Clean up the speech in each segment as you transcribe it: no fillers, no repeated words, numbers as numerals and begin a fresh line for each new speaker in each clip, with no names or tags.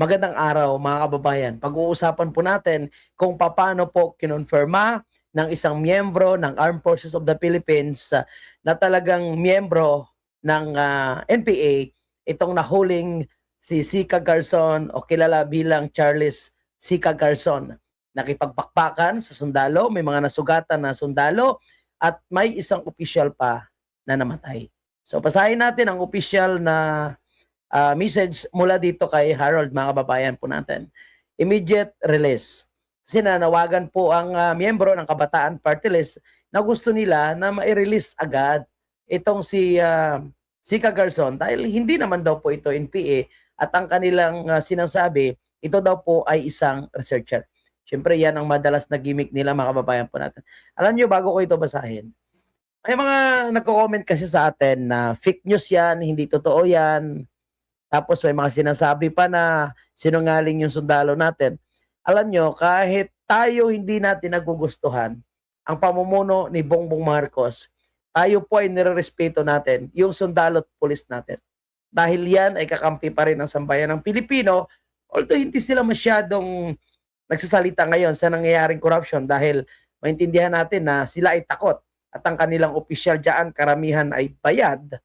Magandang araw mga kababayan. Pag-uusapan po natin kung paano po kinonfirma ng isang miyembro ng Armed Forces of the Philippines na talagang miyembro ng NPA itong nahuling si Sika Garzon o kilala bilang Charles Sika Garzon. Nakipagpakpakan sa sundalo, may mga nasugatan na sundalo at may isang opisyal pa na namatay. So basahin natin ang opisyal na message mula dito kay Harold, mga kababayan po natin. Immediate release. Kasi nanawagan po ang miyembro ng Kabataan Party List na gusto nila na ma-release agad itong si Sika Garzon dahil hindi naman daw po ito NPA at ang kanilang sinasabi, ito daw po ay isang researcher. Siyempre yan ang madalas na gimmick nila, mga kababayan po natin. Alam nyo, bago ko ito basahin, may mga nagko-comment kasi sa atin na fake news yan, hindi totoo yan. Tapos may mga sinasabi pa na sinungaling yung sundalo natin. Alam nyo, kahit tayo hindi natin nagugustuhan ang pamumuno ni Bongbong Marcos, tayo po ay nirerespeto natin yung sundalo at pulis natin. Dahil yan ay kakampi pa rin ng sambayan ng Pilipino, although hindi sila masyadong nagsasalita ngayon sa nangyayaring corruption dahil maintindihan natin na sila ay takot at ang kanilang opisyal dyan, karamihan ay bayad.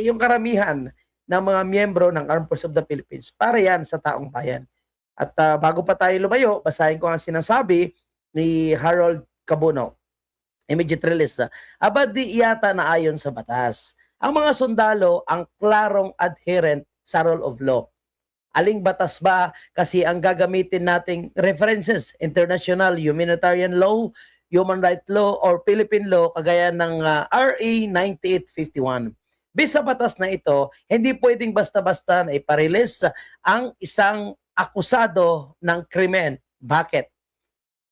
Yung karamihan ng mga miyembro ng Armed Forces of the Philippines para yan sa taong bayan. At bago pa tayo lumayo, basahin ko ang sinasabi ni Harold Cabuno. Immediate release. Abad di yata na ayon sa batas. Ang mga sundalo ang klarong adherent sa rule of law. Aling batas ba? Kasi ang gagamitin nating references, international humanitarian law, human rights law, or Philippine law, kagaya ng RA 9851. Bisa batas na ito, hindi pwedeng basta-basta na iparelease ang isang akusado ng krimen. Bakit?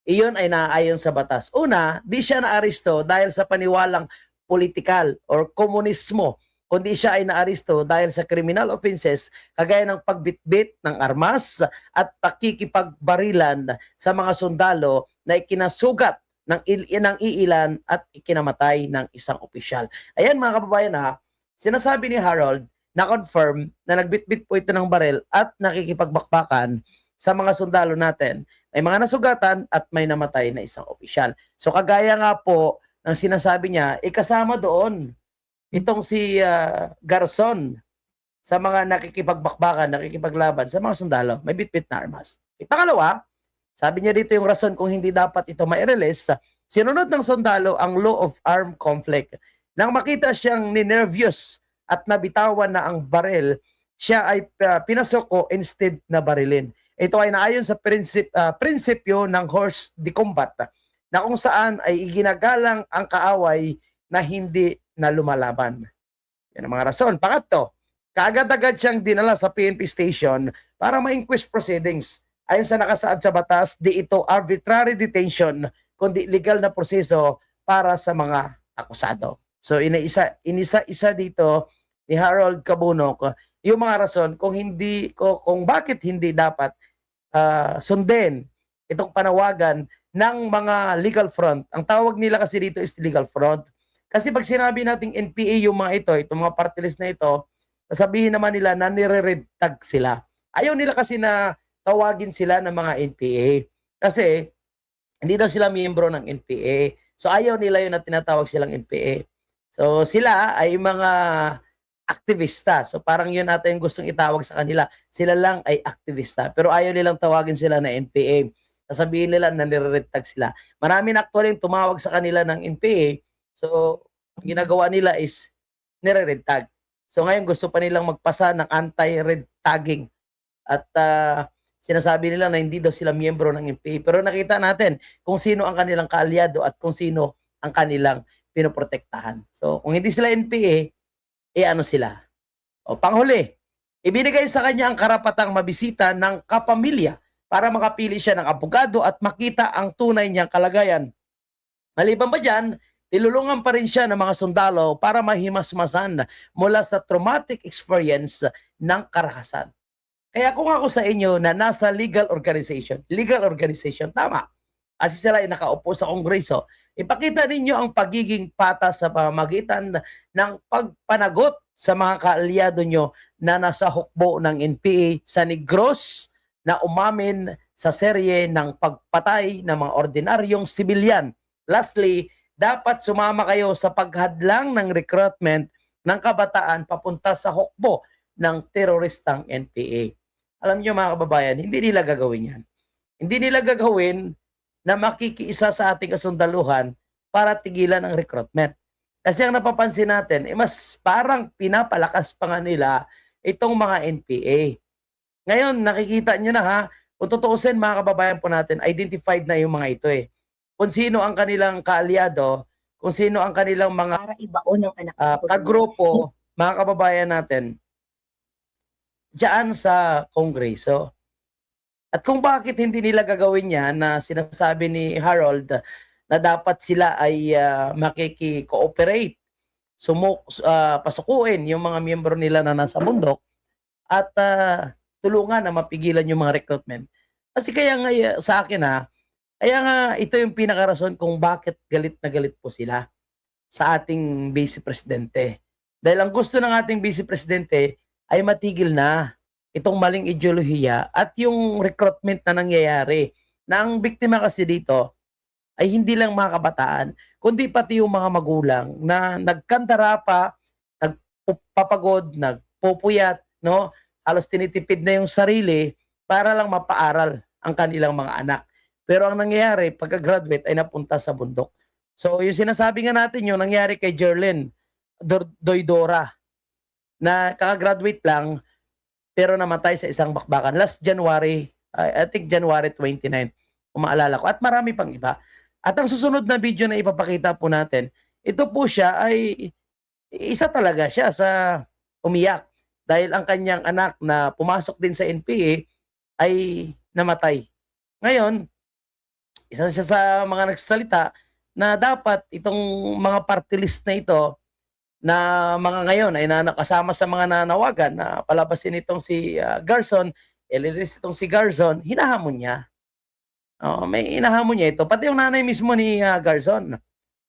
Iyon ay naaayon sa batas. Una, di siya naaresto dahil sa paniwalang politikal or komunismo, kundi siya ay naaresto dahil sa criminal offenses kagaya ng pagbitbit ng armas at pakikipagbarilan sa mga sundalo na ikinasugat ng iilan at ikinamatay ng isang opisyal. Ayan mga kababayan ha, sinasabi ni Harold na confirm na nagbitbit po ito ng baril at nakikipagbakbakan sa mga sundalo natin. May mga nasugatan at may namatay na isang opisyal. So kagaya nga po ng sinasabi niya, ikasama doon itong si Garzon sa mga nakikipagbakbakan, nakikipaglaban sa mga sundalo, may bitbit na armas. Pangalawa, sabi niya dito yung rason kung hindi dapat ito ma-release, sinunod ng sundalo ang law of armed conflict. Nang makita siyang ninervyos at nabitawan na ang baril, siya ay pinasoko instead na barilin. Ito ay naayon sa prinsipyo ng horse de combat na kung saan ay iginagalang ang kaaway na hindi na lumalaban. Yan ang mga rason. Pangatlo, kaagad-agad siyang dinala sa PNP station para ma-inquest proceedings. Ayon sa nakasaad sa batas, di ito arbitrary detention, kundi legal na proseso para sa mga akusado. So inisa-isa dito ni Harold Cabuno yung mga rason kung bakit hindi dapat sundin itong panawagan ng mga legal front. Ang tawag nila kasi dito is legal front. Kasi pag sinabi nating NPA yung mga ito, itong mga party list na ito, sasabihin naman nila na nire-red tag sila. Ayaw nila kasi na tawagin sila ng mga NPA. Kasi hindi daw sila miyembro ng NPA. So ayaw nila yun na tinatawag silang NPA. So sila ay mga aktivista. So parang yun ata yung gustong itawag sa kanila. Sila lang ay aktivista. Pero ayaw nilang tawagin sila na NPA. Sasabihin nila na nire-red tag sila. Marami na actually yung tumawag sa kanila ng NPA. So ang ginagawa nila is nire-red tag. So ngayon gusto pa nilang magpasa ng anti-red tagging. At sinasabi nila na hindi daw sila miyembro ng NPA. Pero nakita natin kung sino ang kanilang kaalyado at kung sino ang kanilang pinoprotektahan. So kung hindi sila NPA, ano sila? O panghuli, ibinigay sa kanya ang karapatang mabisita ng kapamilya para makapili siya ng abogado at makita ang tunay niyang kalagayan. Maliban ba dyan, tilulungan pa rin siya ng mga sundalo para mahimasmasan mula sa traumatic experience ng karahasan. Kaya kung ako sa inyo na nasa legal organization, tama, kasi sila ay nakaupo sa Kongreso, ipakita ninyo ang pagiging patas sa pamamagitan ng pagpanagot sa mga kaalyado nyo na nasa hukbo ng NPA, sa Negros na umamin sa serye ng pagpatay ng mga ordinaryong sibilyan. Lastly, dapat sumama kayo sa paghadlang ng recruitment ng kabataan papunta sa hukbo ng teroristang NPA. Alam niyo mga kababayan, hindi nila gagawin yan. Hindi nila gagawin na makikiisa sa ating kasundaluhan para tigilan ang recruitment. Kasi ang napapansin natin, mas parang pinapalakas pa nga nila itong mga NPA. Ngayon, nakikita nyo na ha, kung tutuusin mga kababayan po natin, identified na yung mga ito eh. Kung sino ang kanilang kaalyado, kung sino ang kanilang mga
para ibaon ng anak
kagrupo, mga kababayan natin, diyan sa Kongreso. At kung bakit hindi nila gagawin yan na sinasabi ni Harold na dapat sila ay makiki-cooperate, pasukuin yung mga miyembro nila na nasa bundok at tulungan na mapigilan yung mga recruitment. Kasi kaya nga sa akin kaya nga ito yung pinakarason kung bakit galit na galit po sila sa ating Vice Presidente. Dahil ang gusto ng ating Vice Presidente ay matigil na itong maling ideolohiya at yung recruitment na nangyayari. Na ang biktima kasi dito ay hindi lang mga kabataan, kundi pati yung mga magulang na nagkantara pa, nagpapagod, nagpupuyat, no? Halos tinitipid na yung sarili para lang mapaaral ang kanilang mga anak. Pero ang nangyayari, pagka-graduate ay napunta sa bundok. So yung sinasabi nga natin yung nangyari kay Jerlyn Doydora na kaka-graduate lang pero namatay sa isang bakbakan last January, I think January 29, kung maalala ko. At marami pang iba. At ang susunod na video na ipapakita po natin, ito po siya ay isa talaga siya sa umiyak dahil ang kanyang anak na pumasok din sa NPA ay namatay. Ngayon, isa siya sa mga nagsasalita na dapat itong mga party list na ito na mga ngayon ay nakasama sa mga nanawagan na palabasin itong si Garson, ililis itong si Garson, hinahamon niya. May hinahamon niya ito. Pati yung nanay mismo ni Garson,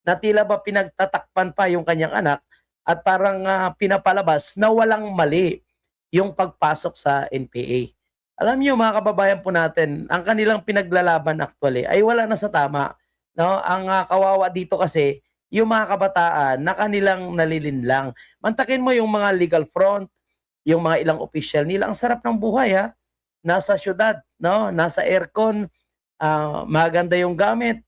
na tila ba pinagtatakpan pa yung kanyang anak at parang pinapalabas na walang mali yung pagpasok sa NPA. Alam niyo mga kababayan po natin, ang kanilang pinaglalaban actually ay wala na sa tama. No? Ang kawawa dito kasi, yung mga kabataan na kanilang nalilinlang. Mantakin mo yung mga legal front, yung mga ilang official nila. Ang sarap ng buhay Nasa syudad, no? Nasa aircon, maganda yung gamit.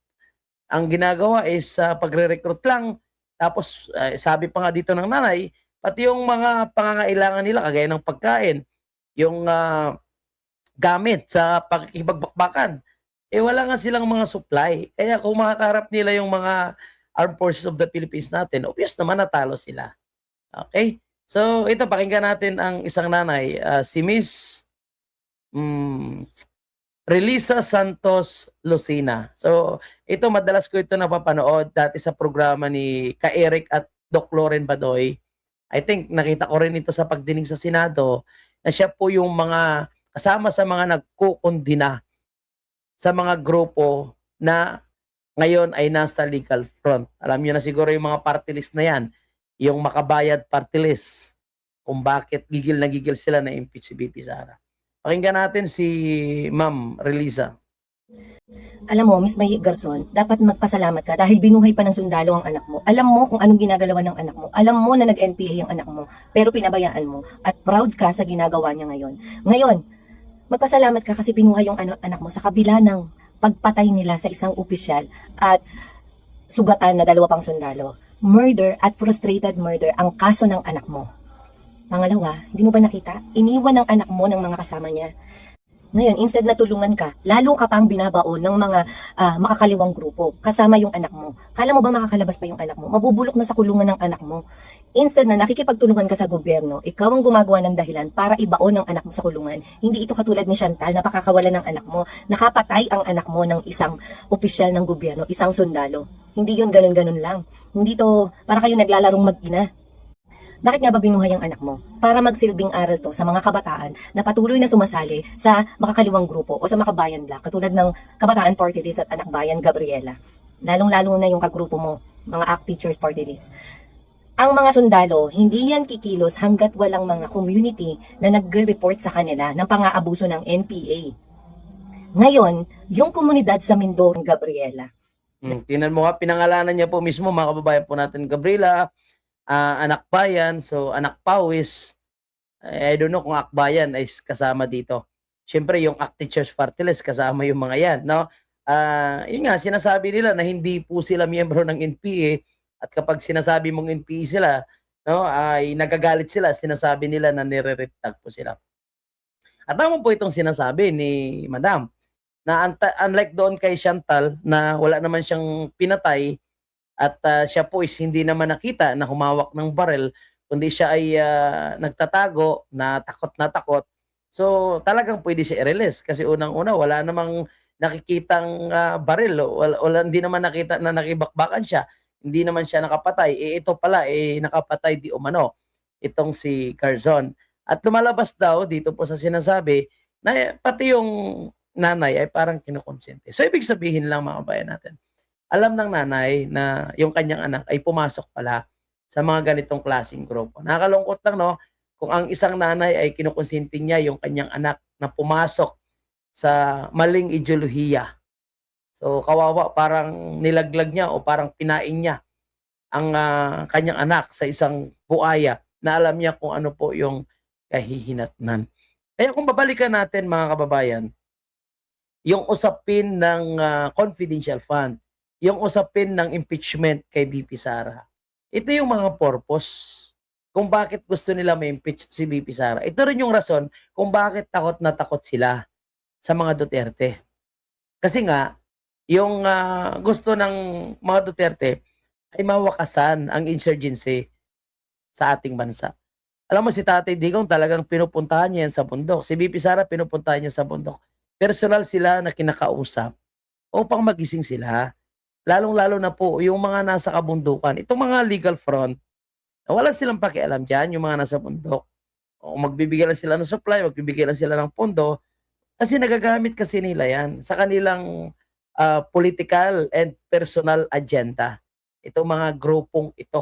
Ang ginagawa is pagre-recruit lang. Tapos sabi pa nga dito ng nanay, pati yung mga pangangailangan nila kagaya ng pagkain, yung gamit sa pagkikipagbakbakan, wala nga silang mga supply. Kaya kung makakarap nila yung mga Armed Forces of the Philippines natin, obvious naman natalo sila. Okay? So, ito, pakinggan natin ang isang nanay, si Miss Relisa Santos Lucina. So, ito, madalas ko ito napapanood dati sa programa ni Ka-Eric at Doc Loren Badoy. I think, nakita ko rin ito sa pagdinig sa Senado, na siya po yung mga kasama sa mga nagkukundina sa mga grupo na ngayon ay nasa legal front. Alam niyo na siguro yung mga party list na yan, yung makabayad party list, kung bakit gigil na gigil sila na impeach si BP Sara. Pakinggan natin si Ma'am Relisa.
Alam mo, Miss May Garson, dapat magpasalamat ka dahil binuhay pa ng sundalo ang anak mo. Alam mo kung anong ginagalawan ng anak mo. Alam mo na nag-NPA ang anak mo, pero pinabayaan mo at proud ka sa ginagawa niya ngayon. Ngayon, magpasalamat ka kasi binuhay yung anak mo sa kabila ng pagpatay nila sa isang opisyal at sugatan na 2 pang sundalo. Murder at frustrated murder ang kaso ng anak mo. Pangalawa, hindi mo ba nakita? Iniwan ng anak mo ng mga kasama niya. Ngayon, instead na tulungan ka, lalo ka pang binabaon ng mga makakaliwang grupo, kasama yung anak mo. Kala mo ba makakalabas pa yung anak mo? Mabubulok na sa kulungan ng anak mo. Instead na nakikipagtulungan ka sa gobyerno, ikaw ang gumagawa ng dahilan para ibaon ang anak mo sa kulungan. Hindi ito katulad ni Chantal na pakakawalan ng anak mo. Nakapatay ang anak mo ng isang opisyal ng gobyerno, isang sundalo. Hindi yun ganun-ganun lang. Hindi to para kayo naglalarong mag-ina. Bakit nga ba binuhay ang anak mo? Para magsilbing aral to sa mga kabataan na patuloy na sumasali sa makakaliwang grupo o sa makabayan black, katulad ng Kabataan Party List at Anak Bayan Gabriela. Lalong-lalo na yung kagrupo mo, mga ACT Teachers Party List. Ang mga sundalo, hindi yan kikilos hanggat walang mga community na nagre-report sa kanila ng pang-aabuso ng NPA. Ngayon, yung komunidad sa Mindoro, Gabriela.
Tingnan mo nga, pinangalanan niya po mismo, mga kababayan po natin, Gabriela, anak bayan, so anak pawis. I don't know kung akbayan ay kasama dito. Siyempre yung Active Church Party List kasama yung mga yan, no? Yun nga, sinasabi nila na hindi po sila miyembro ng NPA at kapag sinasabi mong NPA sila, no, ay nagagalit sila, sinasabi nila na nire-retag po sila. At tama po itong sinasabi ni Madam na unlike doon kay Chantal na wala naman siyang pinatay at siya po is hindi naman nakita na humawak ng barel, kundi siya ay nagtatago na takot na takot. So talagang pwede siya i-release kasi unang-una wala namang nakikitang baril, hindi naman nakita na nakibakbakan siya, hindi naman siya nakapatay. Ito pala nakapatay di umano itong si Garzon. At lumalabas daw dito po sa sinasabi na pati yung nanay ay parang kinokonsente. So ibig sabihin lang mga kabayan natin, alam ng nanay na yung kanyang anak ay pumasok pala sa mga ganitong klaseng grupo. Nakakalungkot lang, no? Kung ang isang nanay ay kinukonsinti niya yung kanyang anak na pumasok sa maling ideolohiya. So kawawa, parang nilaglag niya o parang pinain niya ang kanyang anak sa isang buaya na alam niya kung ano po yung kahihinatnan. Kaya kung babalikan natin mga kababayan, yung usapin ng confidential fund, yung usapin ng impeachment kay BP Sara. Ito yung mga purpose kung bakit gusto nila ma-impeach si BP Sara. Ito rin yung rason kung bakit takot na takot sila sa mga Duterte. Kasi nga, yung gusto ng mga Duterte ay mawakasan ang insurgency sa ating bansa. Alam mo si Tatay Digong talagang pinupuntahan niya yan sa bundok. Si BP Sara pinupuntahan niya sa bundok. Personal sila na kinakausap upang magising sila. Lalong-lalo na po yung mga nasa kabundukan. Itong mga legal front, wala silang pakialam dyan, yung mga nasa bundok. O magbibigay lang sila ng supply, magbibigay lang sila ng pondo. Kasi nagagamit kasi nila yan sa kanilang political and personal agenda. Itong mga grupong ito.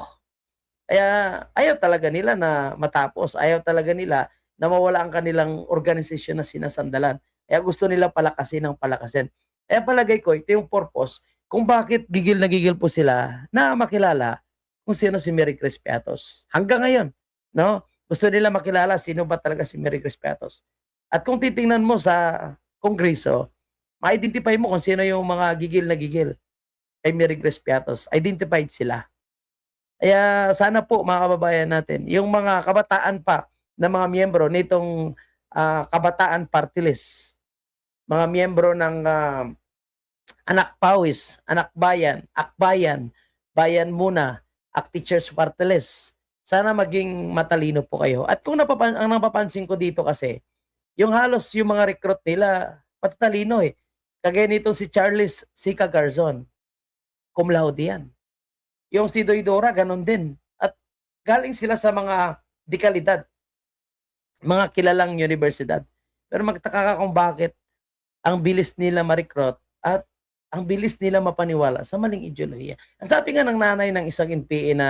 Kaya ayaw talaga nila na matapos, ayaw talaga nila na mawala ang kanilang organisasyon na sinasandalan. Kaya gusto nila palakasin ng palakasin. Kaya palagay ko, ito yung purpose kung bakit gigil na gigil po sila na makilala kung sino si Mary Chris Piatos. Hanggang ngayon, no? Gusto nila makilala sino ba talaga si Mary Chris Piatos. At kung titingnan mo sa Kongreso, ma-identify mo kung sino yung mga gigil na gigil kay Mary Chris Piatos. Identified sila. Kaya sana po mga kababayan natin, yung mga kabataan pa na mga miyembro nitong Kabataan Party List, mga miyembro ng Anak Pawis, Anak Bayan, Akbayan, Bayan Muna, Active Party List, sana maging matalino po kayo. At kung ang napapansin ko dito kasi, yung halos yung mga recruit nila, patatalino eh. Kagaya nito si Charles Sica Garzon, cum laude yan. Yung si Doydora, ganun din. At galing sila sa mga dekalidad, mga kilalang universidad. Pero magtaka ka kung bakit ang bilis nila ma-recruit at ang bilis nila mapaniwala sa maling ideolohiya. Ang sabi nga ng nanay ng isang NPA na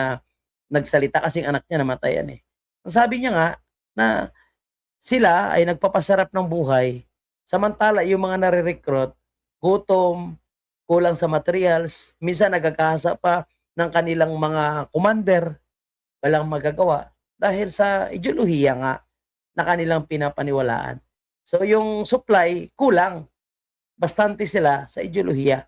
nagsalita kasing anak niya namatayan eh. Ang sabi niya nga na sila ay nagpapasarap ng buhay samantala yung mga nare-recruit, gutom, kulang sa materials, minsan nagkakahasa pa ng kanilang mga commander, walang magagawa dahil sa ideolohiya nga na kanilang pinapaniwalaan. So yung supply kulang, bastante sila sa ideolohiya,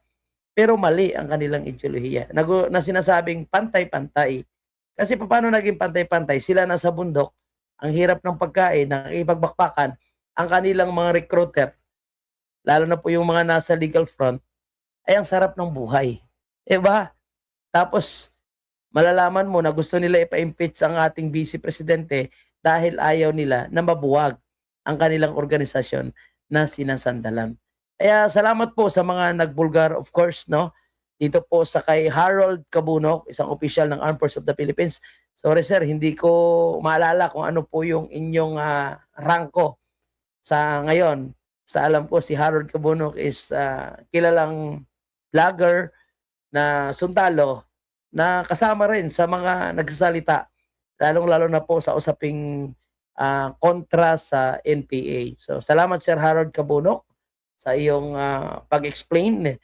pero mali ang kanilang ideolohiya na sinasabing pantay-pantay. Kasi paano naging pantay-pantay? Sila nasa bundok, ang hirap ng pagkain, nakikipagbakbakan, ang kanilang mga recruiter, lalo na po yung mga nasa legal front, ay ang sarap ng buhay. Diba? Tapos, malalaman mo na gusto nila ipa-impeach ang ating vice presidente dahil ayaw nila na mabuwag ang kanilang organisasyon na sinasandalan. Kaya salamat po sa mga nagbulgar, of course, no? Dito po sa kay Harold Cabunok, isang opisyal ng Armed Forces of the Philippines. Sorry sir, hindi ko maalala kung ano po yung inyong rangko sa ngayon. Sa alam ko, si Harold Cabunok is kilalang vlogger na sundalo na kasama rin sa mga nagsasalita, lalong-lalo na po sa usaping kontra sa NPA. So salamat Sir Harold Cabunok sa iyong pag-explain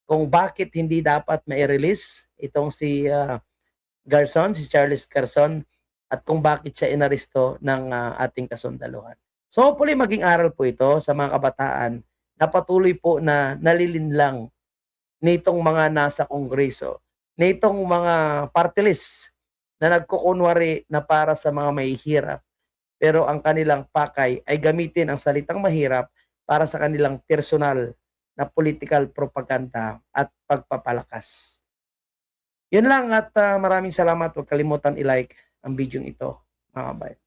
kung bakit hindi dapat mai-release itong si Garson, si Charles Garson, at kung bakit siya inaresto ng ating kasundaluhan. So hopefully maging aral po ito sa mga kabataan na patuloy po na nalilinlang nitong mga nasa Kongreso, nitong mga party list na nagkukunwari na para sa mga mahihirap, pero ang kanilang pakay ay gamitin ang salitang mahirap para sa kanilang personal na political propaganda at pagpapalakas. Yun lang at maraming salamat. Huwag kalimutan i-like ang video ito, mga kabayan.